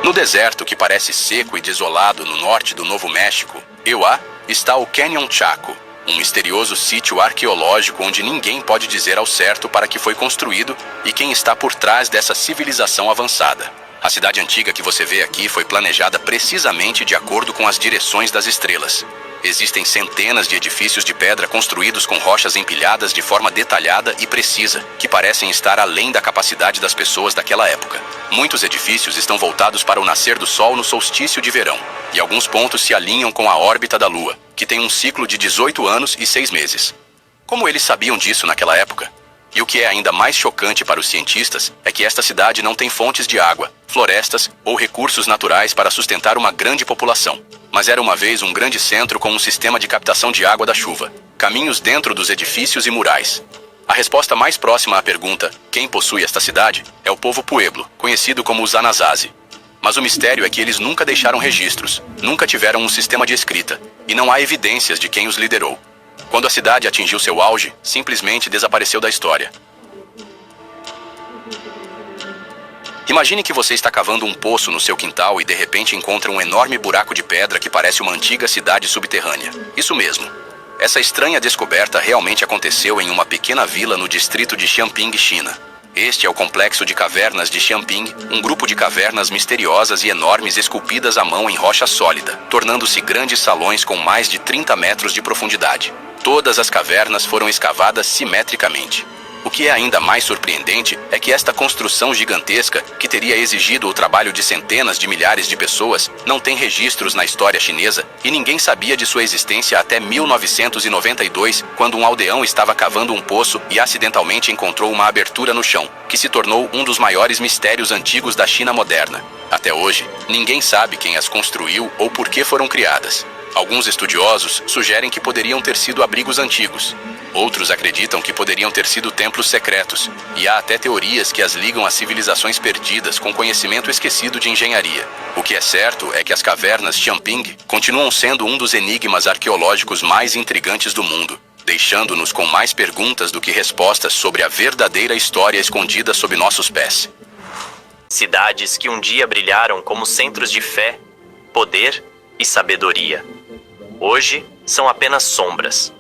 No deserto que parece seco e desolado no norte do Novo México, Ewa, está o Canyon Chaco, um misterioso sítio arqueológico onde ninguém pode dizer ao certo para que foi construído e quem está por trás dessa civilização avançada. A cidade antiga que você vê aqui foi planejada precisamente de acordo com as direções das estrelas. Existem centenas de edifícios de pedra construídos com rochas empilhadas de forma detalhada e precisa, que parecem estar além da capacidade das pessoas daquela época. Muitos edifícios estão voltados para o nascer do Sol no solstício de verão, e alguns pontos se alinham com a órbita da Lua, que tem um ciclo de 18 anos e 6 meses. Como eles sabiam disso naquela época? E o que é ainda mais chocante para os cientistas é que esta cidade não tem fontes de água, florestas ou recursos naturais para sustentar uma grande população. Mas era uma vez um grande centro com um sistema de captação de água da chuva, caminhos dentro dos edifícios e murais. A resposta mais próxima à pergunta, quem possui esta cidade, é o povo Pueblo, conhecido como os Anasazi. Mas o mistério é que eles nunca deixaram registros, nunca tiveram um sistema de escrita, e não há evidências de quem os liderou. Quando a cidade atingiu seu auge, simplesmente desapareceu da história. Imagine que você está cavando um poço no seu quintal e de repente encontra um enorme buraco de pedra que parece uma antiga cidade subterrânea. Isso mesmo. Essa estranha descoberta realmente aconteceu em uma pequena vila no distrito de Xianping, China. Este é o complexo de cavernas de Xianping, um grupo de cavernas misteriosas e enormes esculpidas à mão em rocha sólida, tornando-se grandes salões com mais de 30 metros de profundidade. Todas as cavernas foram escavadas simetricamente. O que é ainda mais surpreendente é que esta construção gigantesca, que teria exigido o trabalho de centenas de milhares de pessoas, não tem registros na história chinesa e ninguém sabia de sua existência até 1992, quando um aldeão estava cavando um poço e acidentalmente encontrou uma abertura no chão, que se tornou um dos maiores mistérios antigos da China moderna. Até hoje, ninguém sabe quem as construiu ou por que foram criadas. Alguns estudiosos sugerem que poderiam ter sido abrigos antigos. Outros acreditam que poderiam ter sido templos secretos, e há até teorias que as ligam a civilizações perdidas com conhecimento esquecido de engenharia. O que é certo é que as cavernas Xianping continuam sendo um dos enigmas arqueológicos mais intrigantes do mundo, deixando-nos com mais perguntas do que respostas sobre a verdadeira história escondida sob nossos pés. Cidades que um dia brilharam como centros de fé, poder e sabedoria. Hoje são apenas sombras.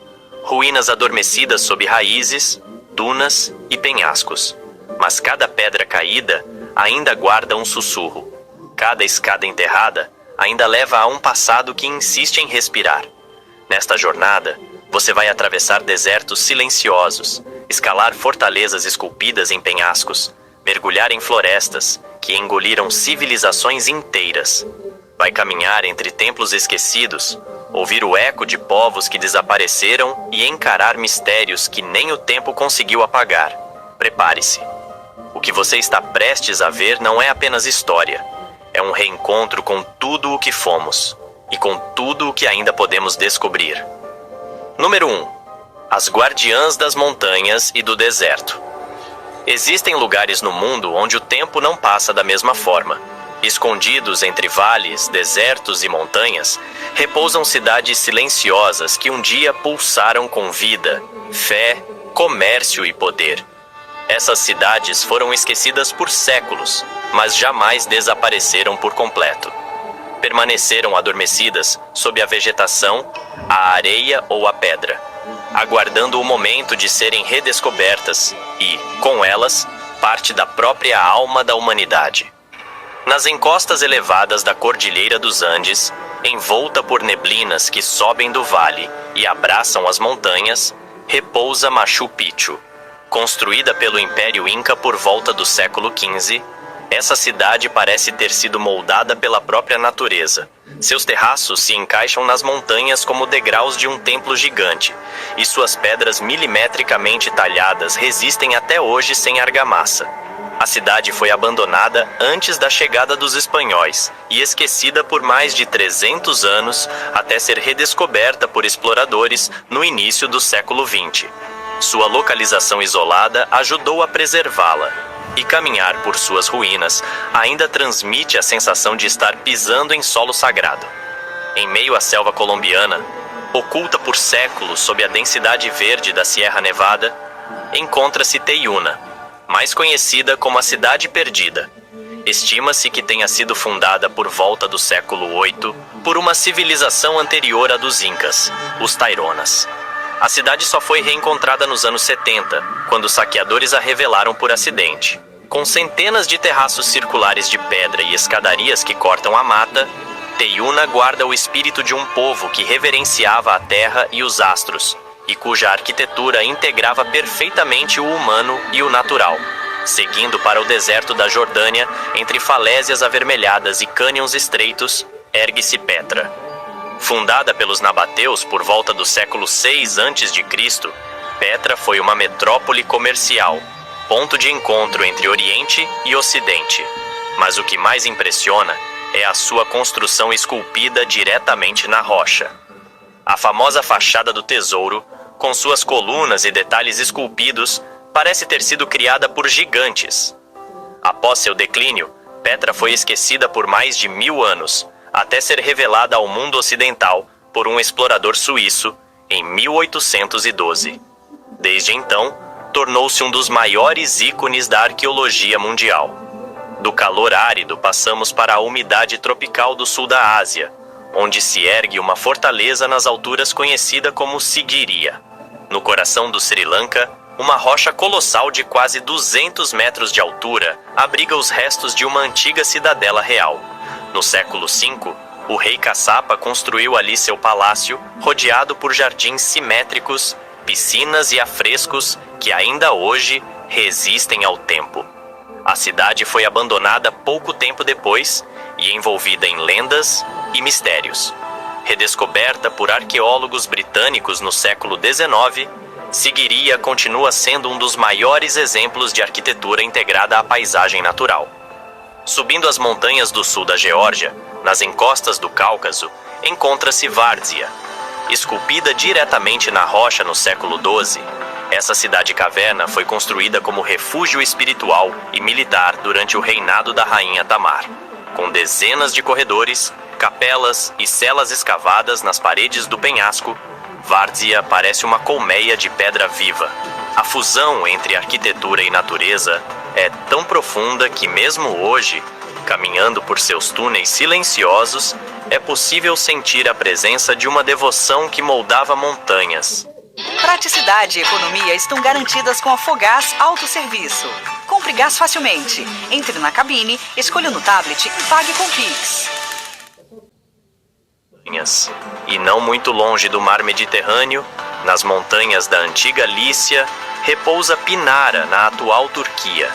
Ruínas adormecidas sob raízes, dunas e penhascos. Mas cada pedra caída ainda guarda um sussurro. Cada escada enterrada ainda leva a um passado que insiste em respirar. Nesta jornada, você vai atravessar desertos silenciosos, escalar fortalezas esculpidas em penhascos, mergulhar em florestas que engoliram civilizações inteiras. Vai caminhar entre templos esquecidos, ouvir o eco de povos que desapareceram e encarar mistérios que nem o tempo conseguiu apagar. Prepare-se. O que você está prestes a ver não é apenas história. É um reencontro com tudo o que fomos e com tudo o que ainda podemos descobrir. Número 1. As guardiãs das montanhas e do deserto. Existem lugares no mundo onde o tempo não passa da mesma forma. Escondidos entre vales, desertos e montanhas, repousam cidades silenciosas que um dia pulsaram com vida, fé, comércio e poder. Essas cidades foram esquecidas por séculos, mas jamais desapareceram por completo. Permaneceram adormecidas sob a vegetação, a areia ou a pedra, aguardando o momento de serem redescobertas e, com elas, parte da própria alma da humanidade. Nas encostas elevadas da Cordilheira dos Andes, envolta por neblinas que sobem do vale e abraçam as montanhas, repousa Machu Picchu. Construída pelo Império Inca por volta do século XV, essa cidade parece ter sido moldada pela própria natureza. Seus terraços se encaixam nas montanhas como degraus de um templo gigante, e suas pedras milimetricamente talhadas resistem até hoje sem argamassa. A cidade foi abandonada antes da chegada dos espanhóis e esquecida por mais de 300 anos até ser redescoberta por exploradores no início do século XX. Sua localização isolada ajudou a preservá-la, e caminhar por suas ruínas ainda transmite a sensação de estar pisando em solo sagrado. Em meio à selva colombiana, oculta por séculos sob a densidade verde da Sierra Nevada, encontra-se Teyuna, mais conhecida como a Cidade Perdida. Estima-se que tenha sido fundada por volta do século VIII por uma civilização anterior à dos Incas, os Taironas. A cidade só foi reencontrada nos anos 70, quando os saqueadores a revelaram por acidente. Com centenas de terraços circulares de pedra e escadarias que cortam a mata, Teyuna guarda o espírito de um povo que reverenciava a terra e os astros, e cuja arquitetura integrava perfeitamente o humano e o natural. Seguindo para o deserto da Jordânia, entre falésias avermelhadas e cânions estreitos, ergue-se Petra. Fundada pelos nabateus por volta do século VI a.C., Petra foi uma metrópole comercial, ponto de encontro entre Oriente e Ocidente. Mas o que mais impressiona é a sua construção esculpida diretamente na rocha. A famosa fachada do tesouro, com suas colunas e detalhes esculpidos, parece ter sido criada por gigantes. Após seu declínio, Petra foi esquecida por mais de 1000 anos, até ser revelada ao mundo ocidental por um explorador suíço em 1812. Desde então, tornou-se um dos maiores ícones da arqueologia mundial. Do calor árido passamos para a umidade tropical do sul da Ásia, onde se ergue uma fortaleza nas alturas conhecida como Sigiriya. No coração do Sri Lanka, uma rocha colossal de quase 200 metros de altura abriga os restos de uma antiga cidadela real. No século V, o rei Kassapa construiu ali seu palácio, rodeado por jardins simétricos, piscinas e afrescos que ainda hoje resistem ao tempo. A cidade foi abandonada pouco tempo depois e envolvida em lendas e mistérios. Redescoberta por arqueólogos britânicos no século XIX, Sigiriya continua sendo um dos maiores exemplos de arquitetura integrada à paisagem natural. Subindo as montanhas do sul da Geórgia, nas encostas do Cáucaso, encontra-se Várzea. Esculpida diretamente na rocha no século XII, essa cidade-caverna foi construída como refúgio espiritual e militar durante o reinado da rainha Tamar, com dezenas de corredores, capelas e celas escavadas nas paredes do penhasco. Várzea parece uma colmeia de pedra viva. A fusão entre arquitetura e natureza é tão profunda que mesmo hoje, caminhando por seus túneis silenciosos, é possível sentir a presença de uma devoção que moldava montanhas. Praticidade e economia estão garantidas com a Fogás Autosserviço. Compre gás facilmente. Entre na cabine, escolha no tablet e pague com Pix. E não muito longe do mar Mediterrâneo, nas montanhas da antiga Lícia, repousa Pinara, na atual Turquia.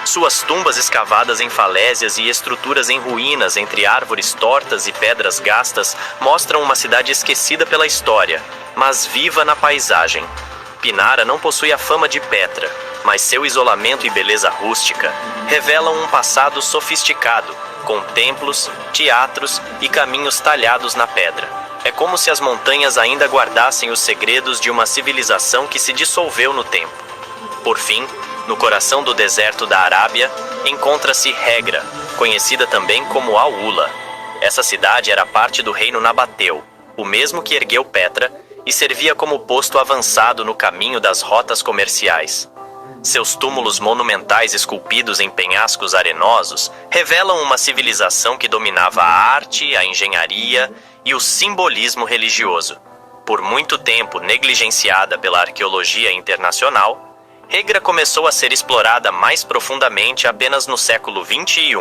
Suas tumbas escavadas em falésias e estruturas em ruínas entre árvores tortas e pedras gastas mostram uma cidade esquecida pela história, mas viva na paisagem. Pinara não possui a fama de Petra, mas seu isolamento e beleza rústica revelam um passado sofisticado, com templos, teatros e caminhos talhados na pedra. É como se as montanhas ainda guardassem os segredos de uma civilização que se dissolveu no tempo. Por fim, no coração do deserto da Arábia, encontra-se Hegra, conhecida também como Al-Ula. Essa cidade era parte do reino nabateu, o mesmo que ergueu Petra, e servia como posto avançado no caminho das rotas comerciais. Seus túmulos monumentais esculpidos em penhascos arenosos revelam uma civilização que dominava a arte, a engenharia e o simbolismo religioso. Por muito tempo negligenciada pela arqueologia internacional, Hegra começou a ser explorada mais profundamente apenas no século XXI,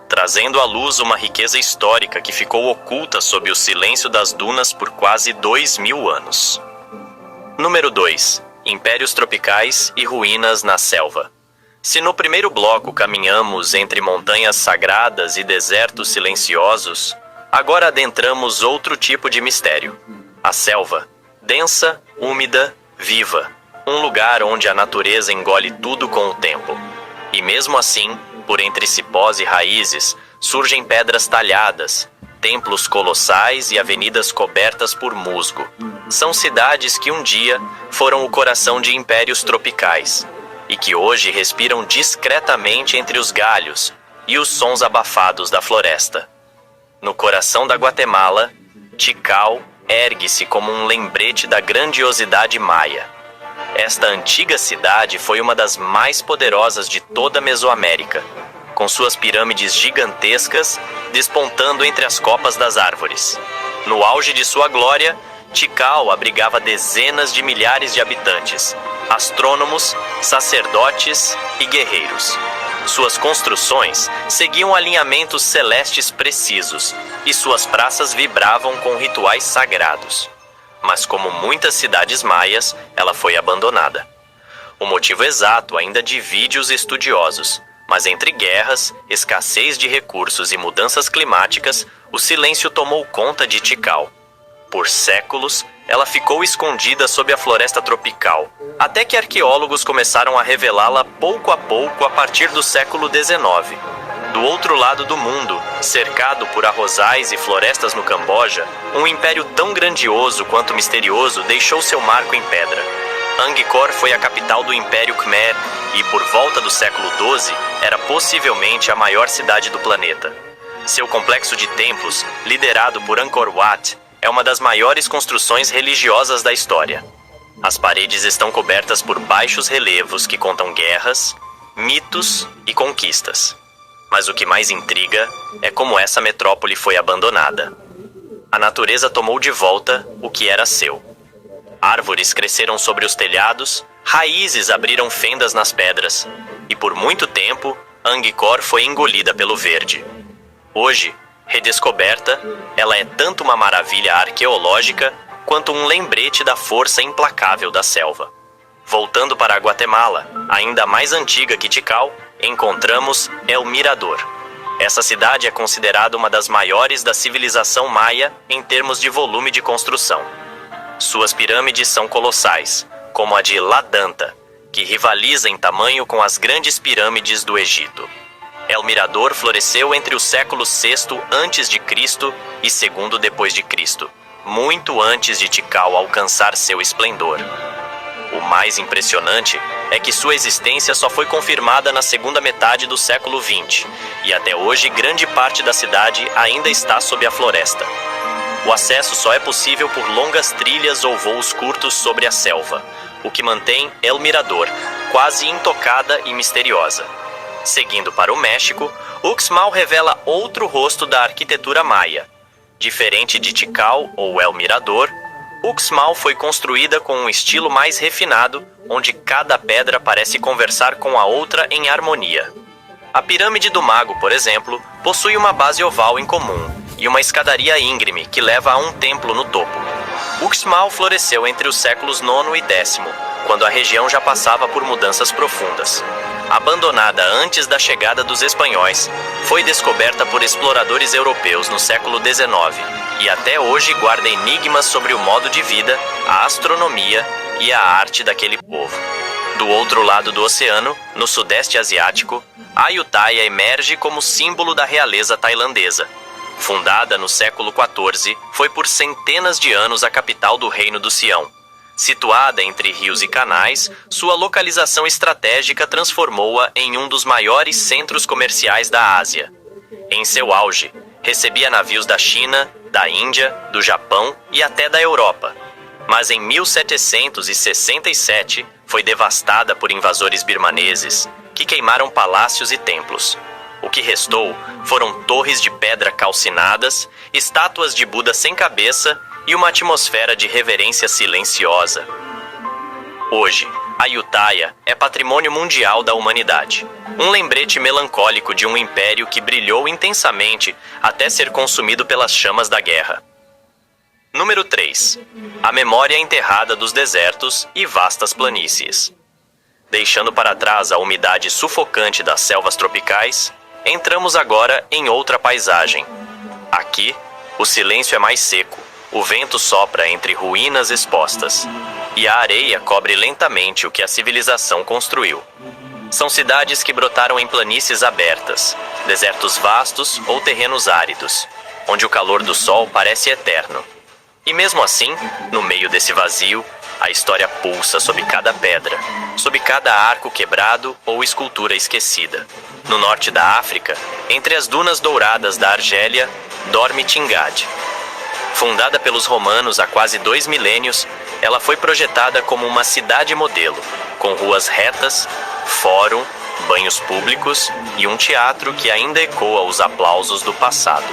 trazendo à luz uma riqueza histórica que ficou oculta sob o silêncio das dunas por quase 2000 anos. Número 2. Impérios tropicais e ruínas na selva. Se no primeiro bloco caminhamos entre montanhas sagradas e desertos silenciosos, agora adentramos outro tipo de mistério. A selva, densa, úmida, viva. Um lugar onde a natureza engole tudo com o tempo. E mesmo assim, por entre cipós e raízes, surgem pedras talhadas, templos colossais e avenidas cobertas por musgo. São cidades que um dia foram o coração de impérios tropicais e que hoje respiram discretamente entre os galhos e os sons abafados da floresta. No coração da Guatemala, Tikal ergue-se como um lembrete da grandiosidade maia. Esta antiga cidade foi uma das mais poderosas de toda a Mesoamérica. com suas pirâmides gigantescas despontando entre as copas das árvores. No auge de sua glória, Tikal abrigava dezenas de milhares de habitantes, astrônomos, sacerdotes e guerreiros. Suas construções seguiam alinhamentos celestes precisos e suas praças vibravam com rituais sagrados. Mas como muitas cidades maias, ela foi abandonada. O motivo exato ainda divide os estudiosos, mas entre guerras, escassez de recursos e mudanças climáticas, o silêncio tomou conta de Tikal. Por séculos, ela ficou escondida sob a floresta tropical, até que arqueólogos começaram a revelá-la pouco a pouco a partir do século XIX. Do outro lado do mundo, cercado por arrozais e florestas no Camboja, um império tão grandioso quanto misterioso deixou seu marco em pedra. Angkor foi a capital do Império Khmer e, por volta do século XII, era possivelmente a maior cidade do planeta. Seu complexo de templos, liderado por Angkor Wat, é uma das maiores construções religiosas da história. As paredes estão cobertas por baixos relevos que contam guerras, mitos e conquistas. Mas o que mais intriga é como essa metrópole foi abandonada. A natureza tomou de volta o que era seu. Árvores cresceram sobre os telhados, raízes abriram fendas nas pedras, e por muito tempo, Angkor foi engolida pelo verde. Hoje, redescoberta, ela é tanto uma maravilha arqueológica quanto um lembrete da força implacável da selva. Voltando para a Guatemala, ainda mais antiga que Tikal, encontramos El Mirador. Essa cidade é considerada uma das maiores da civilização maia em termos de volume de construção. Suas pirâmides são colossais, como a de Ladanta, que rivaliza em tamanho com as grandes pirâmides do Egito. El Mirador floresceu entre o século VI a.C. e II depois de Cristo, muito antes de Tikal alcançar seu esplendor. O mais impressionante é que sua existência só foi confirmada na segunda metade do século XX, e até hoje grande parte da cidade ainda está sob a floresta. O acesso só é possível por longas trilhas ou voos curtos sobre a selva, o que mantém El Mirador quase intocada e misteriosa. Seguindo para o México, Uxmal revela outro rosto da arquitetura maia. Diferente de Tikal ou El Mirador, Uxmal foi construída com um estilo mais refinado, onde cada pedra parece conversar com a outra em harmonia. A Pirâmide do Mago, por exemplo, possui uma base oval em comum e uma escadaria íngreme que leva a um templo no topo. Uxmal floresceu entre os séculos IX e X, quando a região já passava por mudanças profundas. Abandonada antes da chegada dos espanhóis, foi descoberta por exploradores europeus no século XIX e até hoje guarda enigmas sobre o modo de vida, a astronomia e a arte daquele povo. Do outro lado do oceano, no Sudeste Asiático, Ayutthaya emerge como símbolo da realeza tailandesa. Fundada no século XIV, foi por centenas de anos a capital do Reino do Sião. Situada entre rios e canais, sua localização estratégica transformou-a em um dos maiores centros comerciais da Ásia. Em seu auge, recebia navios da China, da Índia, do Japão e até da Europa. Mas em 1767 foi devastada por invasores birmaneses, que queimaram palácios e templos. O que restou foram torres de pedra calcinadas, estátuas de Buda sem cabeça e uma atmosfera de reverência silenciosa. Hoje, Ayutthaya é patrimônio mundial da humanidade. Um lembrete melancólico de um império que brilhou intensamente até ser consumido pelas chamas da guerra. Número 3. A memória enterrada dos desertos e vastas planícies. Deixando para trás a umidade sufocante das selvas tropicais, entramos agora em outra paisagem. Aqui, o silêncio é mais seco, o vento sopra entre ruínas expostas, e a areia cobre lentamente o que a civilização construiu. São cidades que brotaram em planícies abertas, desertos vastos ou terrenos áridos, onde o calor do sol parece eterno. E mesmo assim, no meio desse vazio, a história pulsa sob cada pedra, sob cada arco quebrado ou escultura esquecida. No norte da África, entre as dunas douradas da Argélia, dorme Tingad. Fundada pelos romanos há quase 2 milênios, ela foi projetada como uma cidade modelo, com ruas retas, fórum banhos públicos e um teatro que ainda ecoa os aplausos do passado.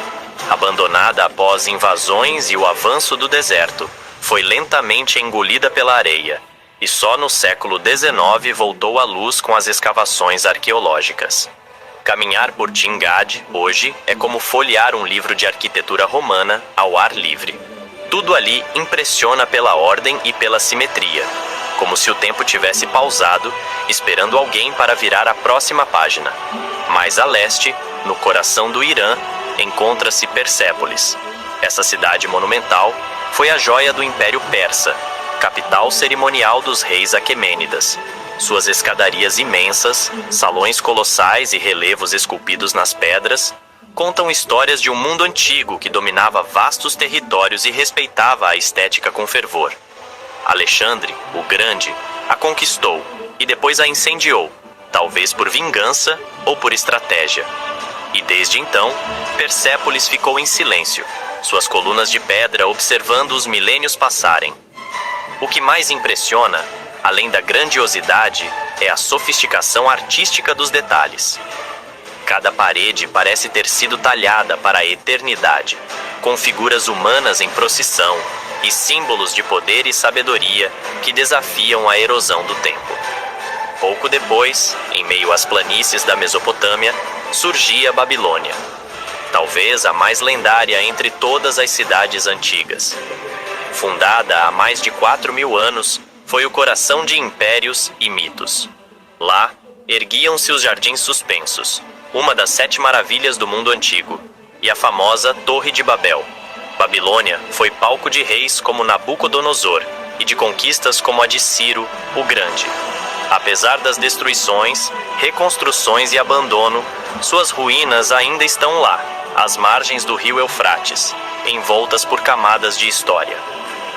Abandonada após invasões e o avanço do deserto, foi lentamente engolida pela areia e só no século XIX voltou à luz com as escavações arqueológicas. Caminhar por Tingad, hoje, é como folhear um livro de arquitetura romana ao ar livre. Tudo ali impressiona pela ordem e pela simetria, como se o tempo tivesse pausado, esperando alguém para virar a próxima página. Mais a leste, no coração do Irã, encontra-se Persépolis. Essa cidade monumental foi a joia do Império Persa, capital cerimonial dos reis aquemênidas. Suas escadarias imensas, salões colossais e relevos esculpidos nas pedras contam histórias de um mundo antigo que dominava vastos territórios e respeitava a estética com fervor. Alexandre, o Grande, a conquistou e depois a incendiou, talvez por vingança ou por estratégia. E desde então, Persépolis ficou em silêncio, suas colunas de pedra observando os milênios passarem. O que mais impressiona, além da grandiosidade, é a sofisticação artística dos detalhes. Cada parede parece ter sido talhada para a eternidade, com figuras humanas em procissão e símbolos de poder e sabedoria que desafiam a erosão do tempo. Pouco depois, em meio às planícies da Mesopotâmia, surgia Babilônia, talvez a mais lendária entre todas as cidades antigas. Fundada há mais de 4.000 anos, foi o coração de impérios e mitos. Lá, erguiam-se os Jardins Suspensos, uma das 7 maravilhas do mundo antigo, e a famosa Torre de Babel. Babilônia foi palco de reis como Nabucodonosor e de conquistas como a de Ciro, o Grande. Apesar das destruições, reconstruções e abandono, suas ruínas ainda estão lá, às margens do rio Eufrates, envoltas por camadas de história.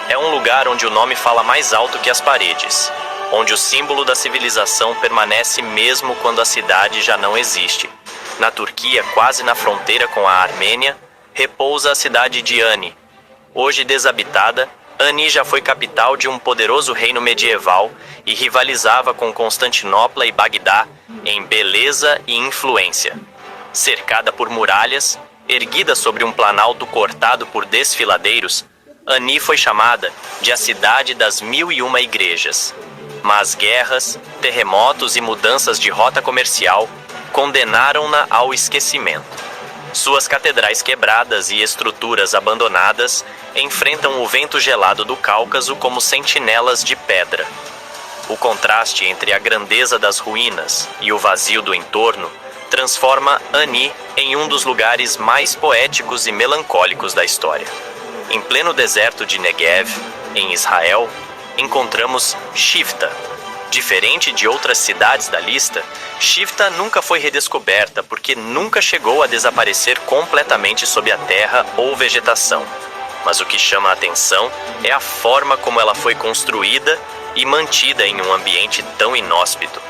É um lugar onde o nome fala mais alto que as paredes, onde o símbolo da civilização permanece mesmo quando a cidade já não existe. Na Turquia, quase na fronteira com a Armênia, repousa a cidade de Ani. Hoje desabitada, Ani já foi capital de um poderoso reino medieval e rivalizava com Constantinopla e Bagdá em beleza e influência. Cercada por muralhas, erguida sobre um planalto cortado por desfiladeiros, Ani foi chamada de a cidade das 1001 igrejas. Mas guerras, terremotos e mudanças de rota comercial condenaram-na ao esquecimento. Suas catedrais quebradas e estruturas abandonadas enfrentam o vento gelado do Cáucaso como sentinelas de pedra. O contraste entre a grandeza das ruínas e o vazio do entorno transforma Ani em um dos lugares mais poéticos e melancólicos da história. Em pleno deserto de Negev, em Israel, encontramos Shifta. Diferente de outras cidades da lista, Shifta nunca foi redescoberta porque nunca chegou a desaparecer completamente sob a terra ou vegetação. Mas o que chama a atenção é a forma como ela foi construída e mantida em um ambiente tão inóspito.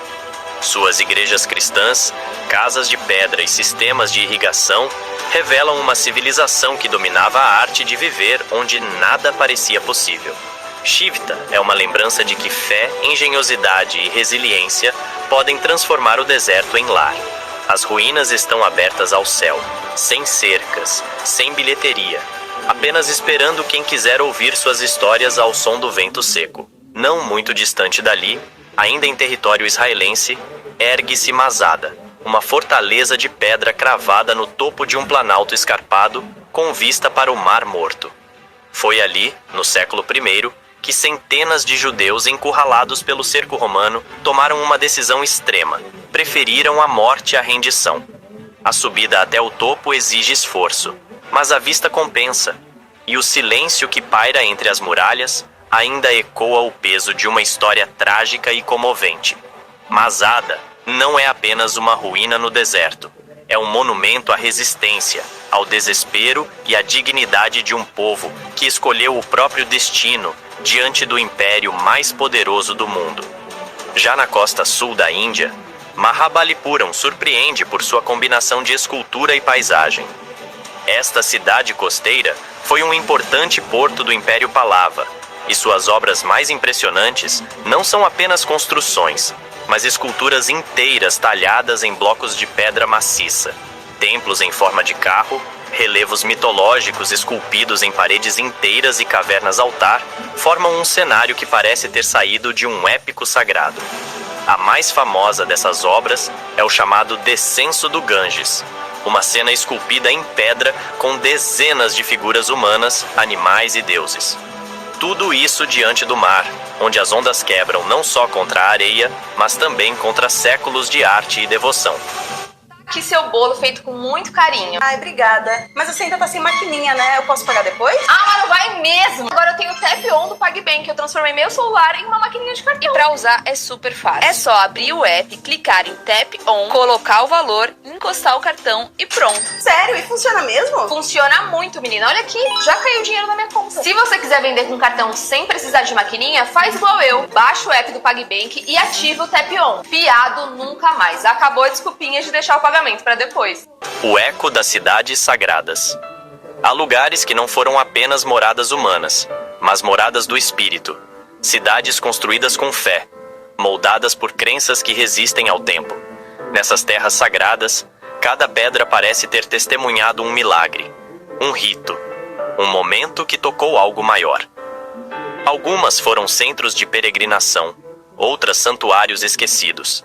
Suas igrejas cristãs, casas de pedra e sistemas de irrigação revelam uma civilização que dominava a arte de viver onde nada parecia possível. Shifta é uma lembrança de que fé, engenhosidade e resiliência podem transformar o deserto em lar. As ruínas estão abertas ao céu, sem cercas, sem bilheteria, apenas esperando quem quiser ouvir suas histórias ao som do vento seco. Não muito distante dali, ainda em território israelense, ergue-se Masada, uma fortaleza de pedra cravada no topo de um planalto escarpado com vista para o Mar Morto. Foi ali, no século I, que centenas de judeus encurralados pelo cerco romano tomaram uma decisão extrema. Preferiram a morte à rendição. A subida até o topo exige esforço, mas a vista compensa, e o silêncio que paira entre as muralhas ainda ecoa o peso de uma história trágica e comovente. Masada não é apenas uma ruína no deserto, é um monumento à resistência, ao desespero e à dignidade de um povo que escolheu o próprio destino diante do império mais poderoso do mundo. Já na costa sul da Índia, Mahabalipuram surpreende por sua combinação de escultura e paisagem. Esta cidade costeira foi um importante porto do Império Pallava, e suas obras mais impressionantes não são apenas construções, mas esculturas inteiras talhadas em blocos de pedra maciça, templos em forma de carro, relevos mitológicos esculpidos em paredes inteiras e cavernas-altar formam um cenário que parece ter saído de um épico sagrado. A mais famosa dessas obras é o chamado Descenso do Ganges, uma cena esculpida em pedra com dezenas de figuras humanas, animais e deuses. Tudo isso diante do mar, onde as ondas quebram não só contra a areia, mas também contra séculos de arte e devoção. Aqui seu bolo feito com muito carinho. Ai, obrigada. Mas você ainda tá sem maquininha, né? Eu posso pagar depois? Ah, mas não vai mesmo! Agora eu tenho o Tap On do PagBank, eu transformei meu celular em uma maquininha de cartão. E pra usar é super fácil. É só abrir o app, clicar em Tap On, colocar o valor, encostar o cartão e pronto. Sério? E funciona mesmo? Funciona muito, menina. Olha aqui, já caiu dinheiro na minha conta. Se você quiser vender com cartão sem precisar de maquininha, faz igual eu. Baixa o app do PagBank e ativa o Tap On. Piado nunca mais. Acabou a desculpinha de deixar o pagamento pra depois. O eco das cidades sagradas. Há lugares que não foram apenas moradas humanas, mas moradas do espírito. Cidades construídas com fé, moldadas por crenças que resistem ao tempo. Nessas terras sagradas, cada pedra parece ter testemunhado um milagre, um rito, um momento que tocou algo maior. Algumas foram centros de peregrinação, outras santuários esquecidos.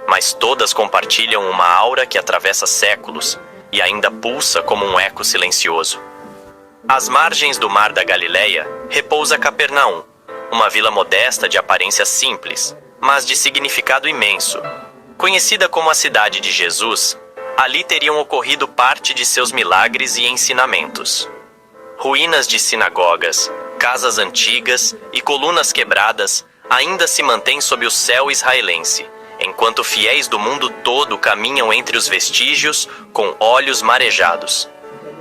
Mas todas compartilham uma aura que atravessa séculos e ainda pulsa como um eco silencioso. Às margens do Mar da Galileia repousa Capernaum, uma vila modesta de aparência simples, mas de significado imenso. Conhecida como a cidade de Jesus, ali teriam ocorrido parte de seus milagres e ensinamentos. Ruínas de sinagogas, casas antigas e colunas quebradas ainda se mantêm sob o céu israelense, enquanto fiéis do mundo todo caminham entre os vestígios com olhos marejados.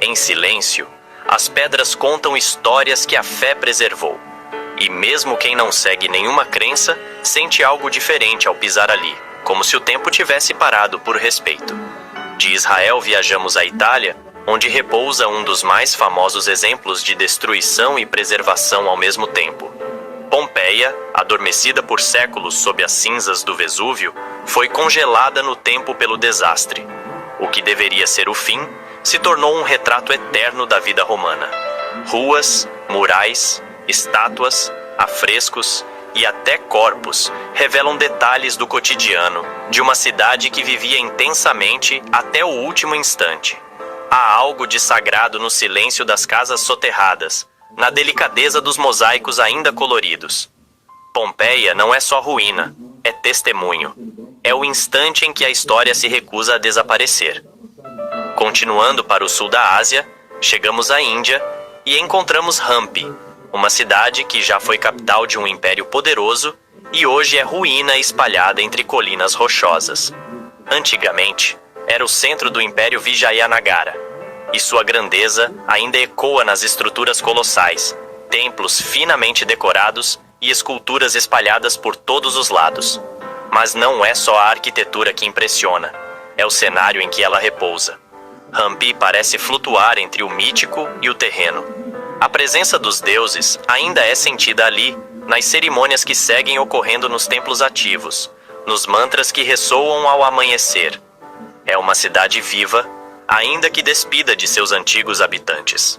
Em silêncio, as pedras contam histórias que a fé preservou. E mesmo quem não segue nenhuma crença, sente algo diferente ao pisar ali, como se o tempo tivesse parado por respeito. De Israel viajamos à Itália, onde repousa um dos mais famosos exemplos de destruição e preservação ao mesmo tempo. Pompeia, adormecida por séculos sob as cinzas do Vesúvio, foi congelada no tempo pelo desastre. O que deveria ser o fim se tornou um retrato eterno da vida romana. Ruas, murais, estátuas, afrescos e até corpos revelam detalhes do cotidiano de uma cidade que vivia intensamente até o último instante. Há algo de sagrado no silêncio das casas soterradas, na delicadeza dos mosaicos ainda coloridos. Pompeia não é só ruína, é testemunho. É o instante em que a história se recusa a desaparecer. Continuando para o sul da Ásia, chegamos à Índia e encontramos Hampi, uma cidade que já foi capital de um império poderoso e hoje é ruína espalhada entre colinas rochosas. Antigamente, era o centro do Império Vijayanagara, e sua grandeza ainda ecoa nas estruturas colossais, templos finamente decorados e esculturas espalhadas por todos os lados. Mas não é só a arquitetura que impressiona, é o cenário em que ela repousa. Hampi parece flutuar entre o mítico e o terreno. A presença dos deuses ainda é sentida ali, nas cerimônias que seguem ocorrendo nos templos ativos, nos mantras que ressoam ao amanhecer. É uma cidade viva, ainda que despida de seus antigos habitantes.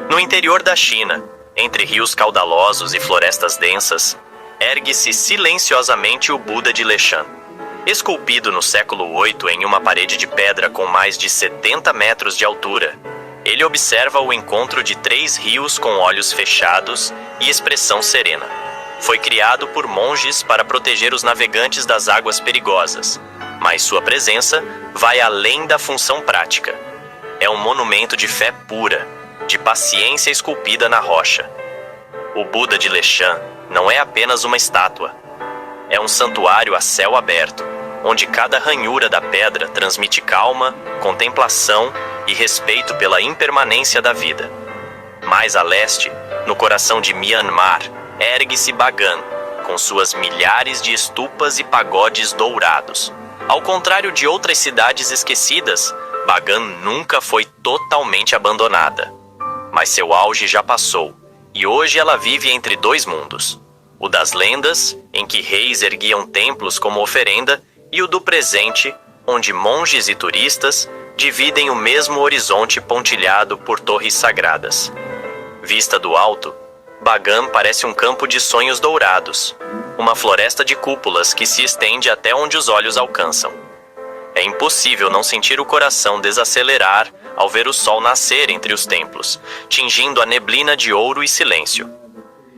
No interior da China, entre rios caudalosos e florestas densas, ergue-se silenciosamente o Buda de Leshan. Esculpido no século VIII em uma parede de pedra com mais de 70 metros de altura, ele observa o encontro de 3 rios com olhos fechados e expressão serena. Foi criado por monges para proteger os navegantes das águas perigosas, mas sua presença vai além da função prática. É um monumento de fé pura, de paciência esculpida na rocha. O Buda de Leshan não é apenas uma estátua. É um santuário a céu aberto, onde cada ranhura da pedra transmite calma, contemplação e respeito pela impermanência da vida. Mais a leste, no coração de Myanmar, ergue-se Bagan, com suas milhares de estupas e pagodes dourados. Ao contrário de outras cidades esquecidas, Bagan nunca foi totalmente abandonada. Mas seu auge já passou, e hoje ela vive entre 2 mundos. O das lendas, em que reis erguiam templos como oferenda, e o do presente, onde monges e turistas dividem o mesmo horizonte pontilhado por torres sagradas. Vista do alto, Bagan parece um campo de sonhos dourados, uma floresta de cúpulas que se estende até onde os olhos alcançam. É impossível não sentir o coração desacelerar ao ver o sol nascer entre os templos, tingindo a neblina de ouro e silêncio.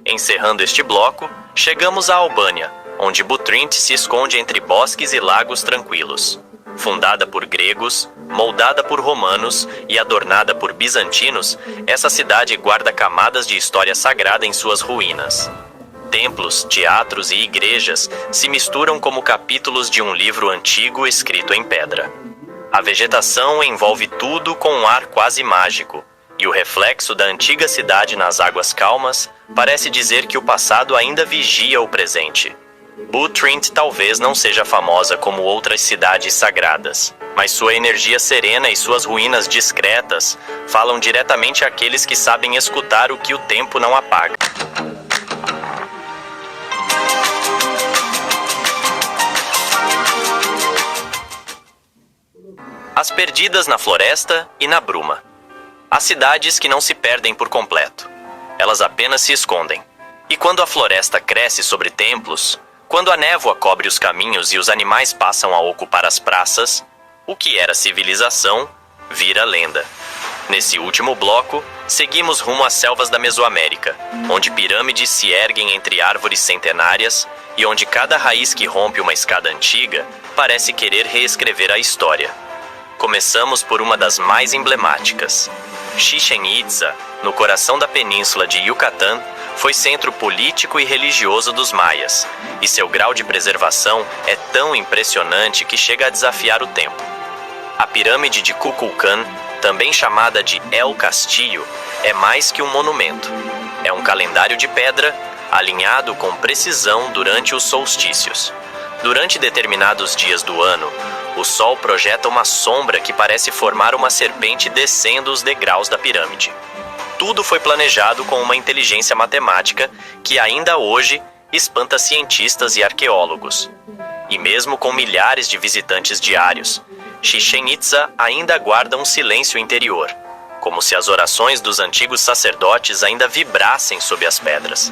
Encerrando este bloco, chegamos à Albânia, onde Butrint se esconde entre bosques e lagos tranquilos. Fundada por gregos, moldada por romanos e adornada por bizantinos, essa cidade guarda camadas de história sagrada em suas ruínas. Templos, teatros e igrejas se misturam como capítulos de um livro antigo escrito em pedra. A vegetação envolve tudo com um ar quase mágico, e o reflexo da antiga cidade nas águas calmas parece dizer que o passado ainda vigia o presente. Butrint talvez não seja famosa como outras cidades sagradas, mas sua energia serena e suas ruínas discretas falam diretamente àqueles que sabem escutar o que o tempo não apaga. As perdidas na floresta e na bruma. Há cidades que não se perdem por completo. Elas apenas se escondem. E quando a floresta cresce sobre templos, quando a névoa cobre os caminhos e os animais passam a ocupar as praças, o que era civilização vira lenda. Nesse último bloco, seguimos rumo às selvas da Mesoamérica, onde pirâmides se erguem entre árvores centenárias e onde cada raiz que rompe uma escada antiga parece querer reescrever a história. Começamos por uma das mais emblemáticas. Chichén Itzá, no coração da península de Yucatán, foi centro político e religioso dos maias, e seu grau de preservação é tão impressionante que chega a desafiar o tempo. A pirâmide de Kukulcán, também chamada de El Castillo, é mais que um monumento. É um calendário de pedra, alinhado com precisão durante os solstícios. Durante determinados dias do ano, o sol projeta uma sombra que parece formar uma serpente descendo os degraus da pirâmide. Tudo foi planejado com uma inteligência matemática que ainda hoje espanta cientistas e arqueólogos. E mesmo com milhares de visitantes diários, Chichén Itzá ainda guarda um silêncio interior, como se as orações dos antigos sacerdotes ainda vibrassem sob as pedras.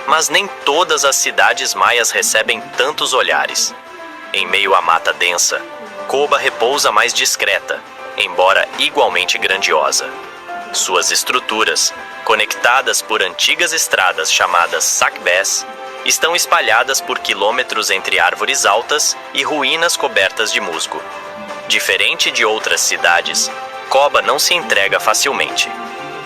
Mas nem todas as cidades maias recebem tantos olhares. Em meio à mata densa, Coba repousa mais discreta, embora igualmente grandiosa. Suas estruturas, conectadas por antigas estradas chamadas sacbés, estão espalhadas por quilômetros entre árvores altas e ruínas cobertas de musgo. Diferente de outras cidades, Coba não se entrega facilmente.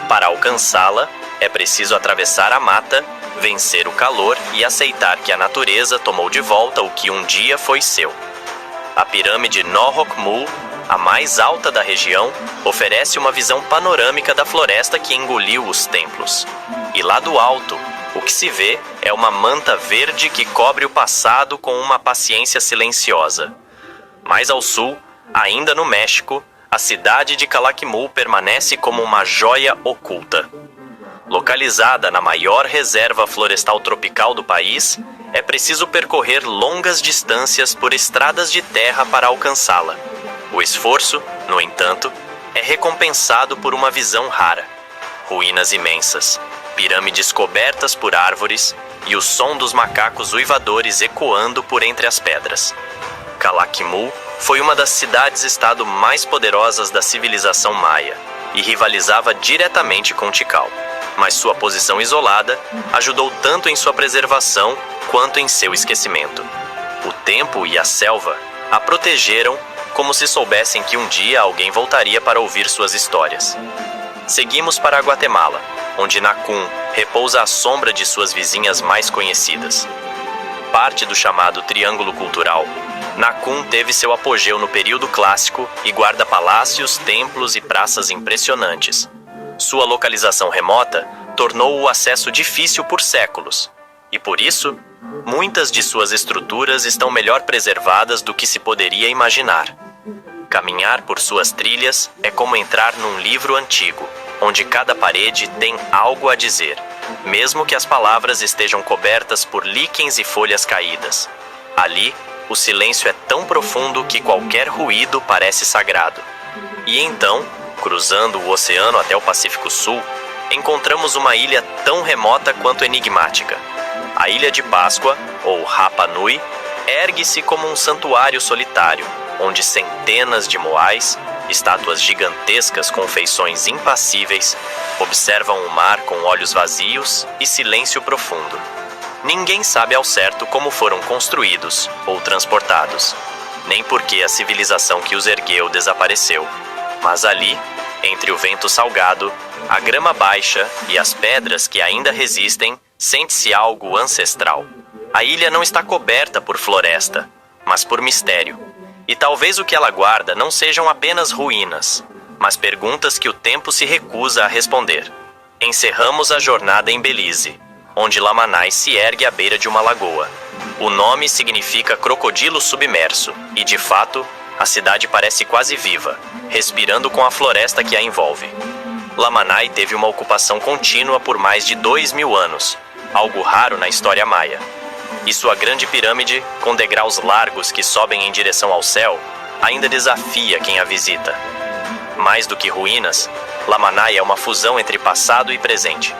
Para alcançá-la, é preciso atravessar a mata, vencer o calor e aceitar que a natureza tomou de volta o que um dia foi seu. A pirâmide Nohok Mul, a mais alta da região, oferece uma visão panorâmica da floresta que engoliu os templos. E lá do alto, o que se vê é uma manta verde que cobre o passado com uma paciência silenciosa. Mais ao sul, ainda no México, a cidade de Calakmul permanece como uma joia oculta. Localizada na maior reserva florestal tropical do país, é preciso percorrer longas distâncias por estradas de terra para alcançá-la. O esforço, no entanto, é recompensado por uma visão rara. Ruínas imensas, pirâmides cobertas por árvores e o som dos macacos uivadores ecoando por entre as pedras. Calakmul foi uma das cidades-estado mais poderosas da civilização maia e rivalizava diretamente com Tikal. Mas sua posição isolada ajudou tanto em sua preservação quanto em seu esquecimento. O tempo e a selva a protegeram como se soubessem que um dia alguém voltaria para ouvir suas histórias. Seguimos para a Guatemala, onde Nacum repousa à sombra de suas vizinhas mais conhecidas. Parte do chamado Triângulo Cultural, Nacum teve seu apogeu no período clássico e guarda palácios, templos e praças impressionantes. Sua localização remota tornou o acesso difícil por séculos, e por isso, muitas de suas estruturas estão melhor preservadas do que se poderia imaginar. Caminhar por suas trilhas é como entrar num livro antigo, onde cada parede tem algo a dizer, mesmo que as palavras estejam cobertas por líquens e folhas caídas. Ali, o silêncio é tão profundo que qualquer ruído parece sagrado. E então, cruzando o oceano até o Pacífico Sul, encontramos uma ilha tão remota quanto enigmática. A Ilha de Páscoa, ou Rapa Nui, ergue-se como um santuário solitário, onde centenas de moais, estátuas gigantescas com feições impassíveis, observam o mar com olhos vazios e silêncio profundo. Ninguém sabe ao certo como foram construídos ou transportados, nem por que a civilização que os ergueu desapareceu. Mas ali, entre o vento salgado, a grama baixa e as pedras que ainda resistem, sente-se algo ancestral. A ilha não está coberta por floresta, mas por mistério. E talvez o que ela guarda não sejam apenas ruínas, mas perguntas que o tempo se recusa a responder. Encerramos a jornada em Belize, onde Lamanai se ergue à beira de uma lagoa. O nome significa crocodilo submerso, e de fato, a cidade parece quase viva, respirando com a floresta que a envolve. Lamanai teve uma ocupação contínua por mais de 2000 anos, algo raro na história maia. E sua grande pirâmide, com degraus largos que sobem em direção ao céu, ainda desafia quem a visita. Mais do que ruínas, Lamanai é uma fusão entre passado e presente.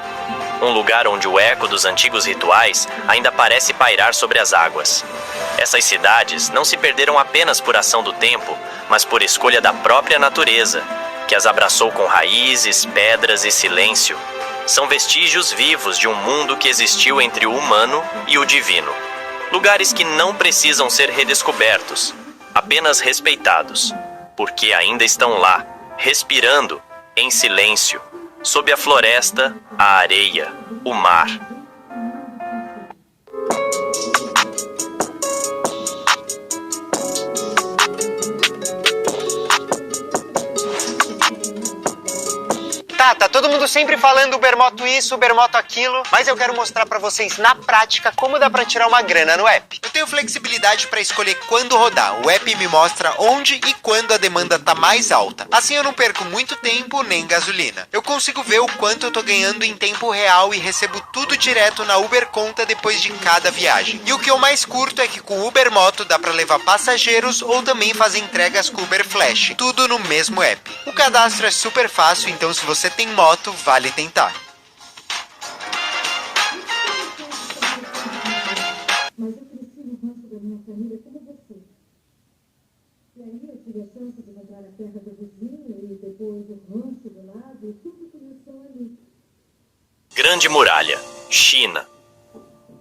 Um lugar onde o eco dos antigos rituais ainda parece pairar sobre as águas. Essas cidades não se perderam apenas por ação do tempo, mas por escolha da própria natureza, que as abraçou com raízes, pedras e silêncio. São vestígios vivos de um mundo que existiu entre o humano e o divino. Lugares que não precisam ser redescobertos, apenas respeitados, porque ainda estão lá, respirando, em silêncio, sob a floresta, a areia, o mar. Tá todo mundo sempre falando Ubermoto isso, Ubermoto aquilo, mas eu quero mostrar pra vocês na prática como dá pra tirar uma grana no app. Eu tenho flexibilidade para escolher quando rodar. O app me mostra onde e quando a demanda tá mais alta. Assim eu não perco muito tempo nem gasolina. Eu consigo ver o quanto eu tô ganhando em tempo real e recebo tudo direto na Uber Conta depois de cada viagem. E o que eu mais curto é que com o Ubermoto dá para levar passageiros ou também fazer entregas com o Uber Flash. Tudo no mesmo app. O cadastro é super fácil, então se você tem moto, vale tentar. Grande Muralha, China.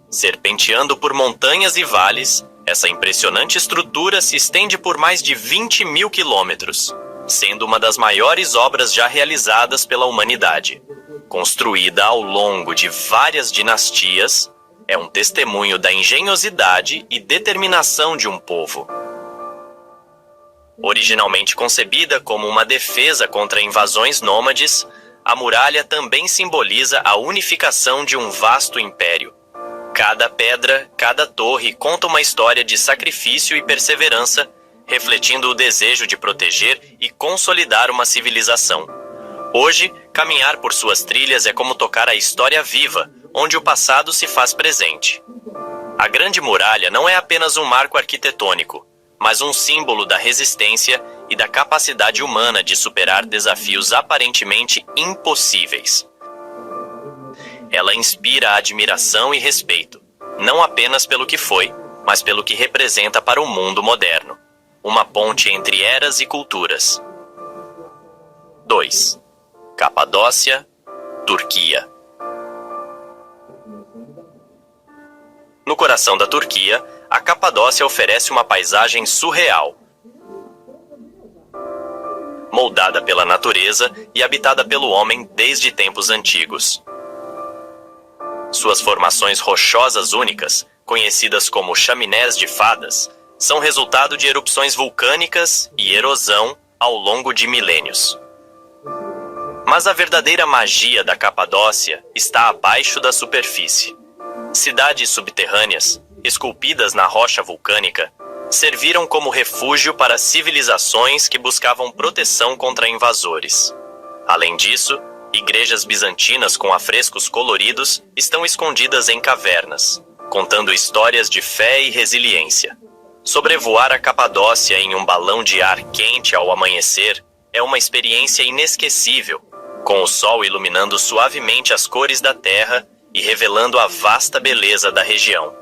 Serpenteando por montanhas e vales, essa impressionante estrutura se estende por mais de 20.000 quilômetros, sendo uma das maiores obras já realizadas pela humanidade. Construída ao longo de várias dinastias, é um testemunho da engenhosidade e determinação de um povo. Originalmente concebida como uma defesa contra invasões nômades, a muralha também simboliza a unificação de um vasto império. Cada pedra, cada torre conta uma história de sacrifício e perseverança, refletindo o desejo de proteger e consolidar uma civilização. Hoje, caminhar por suas trilhas é como tocar a história viva, onde o passado se faz presente. A Grande Muralha não é apenas um marco arquitetônico, mas um símbolo da resistência e da capacidade humana de superar desafios aparentemente impossíveis. Ela inspira admiração e respeito, não apenas pelo que foi, mas pelo que representa para o mundo moderno. Uma ponte entre eras e culturas. 2. Capadócia, Turquia. No coração da Turquia, a Capadócia oferece uma paisagem surreal. Moldada pela natureza e habitada pelo homem desde tempos antigos. Suas formações rochosas únicas, conhecidas como chaminés de fadas, são resultado de erupções vulcânicas e erosão ao longo de milênios. Mas a verdadeira magia da Capadócia está abaixo da superfície. Cidades subterrâneas, esculpidas na rocha vulcânica, serviram como refúgio para civilizações que buscavam proteção contra invasores. Além disso, Igrejas bizantinas com afrescos coloridos estão escondidas em cavernas, contando histórias de fé e resiliência. Sobrevoar a Capadócia em um balão de ar quente ao amanhecer é uma experiência inesquecível, com o sol iluminando suavemente as cores da terra e revelando a vasta beleza da região.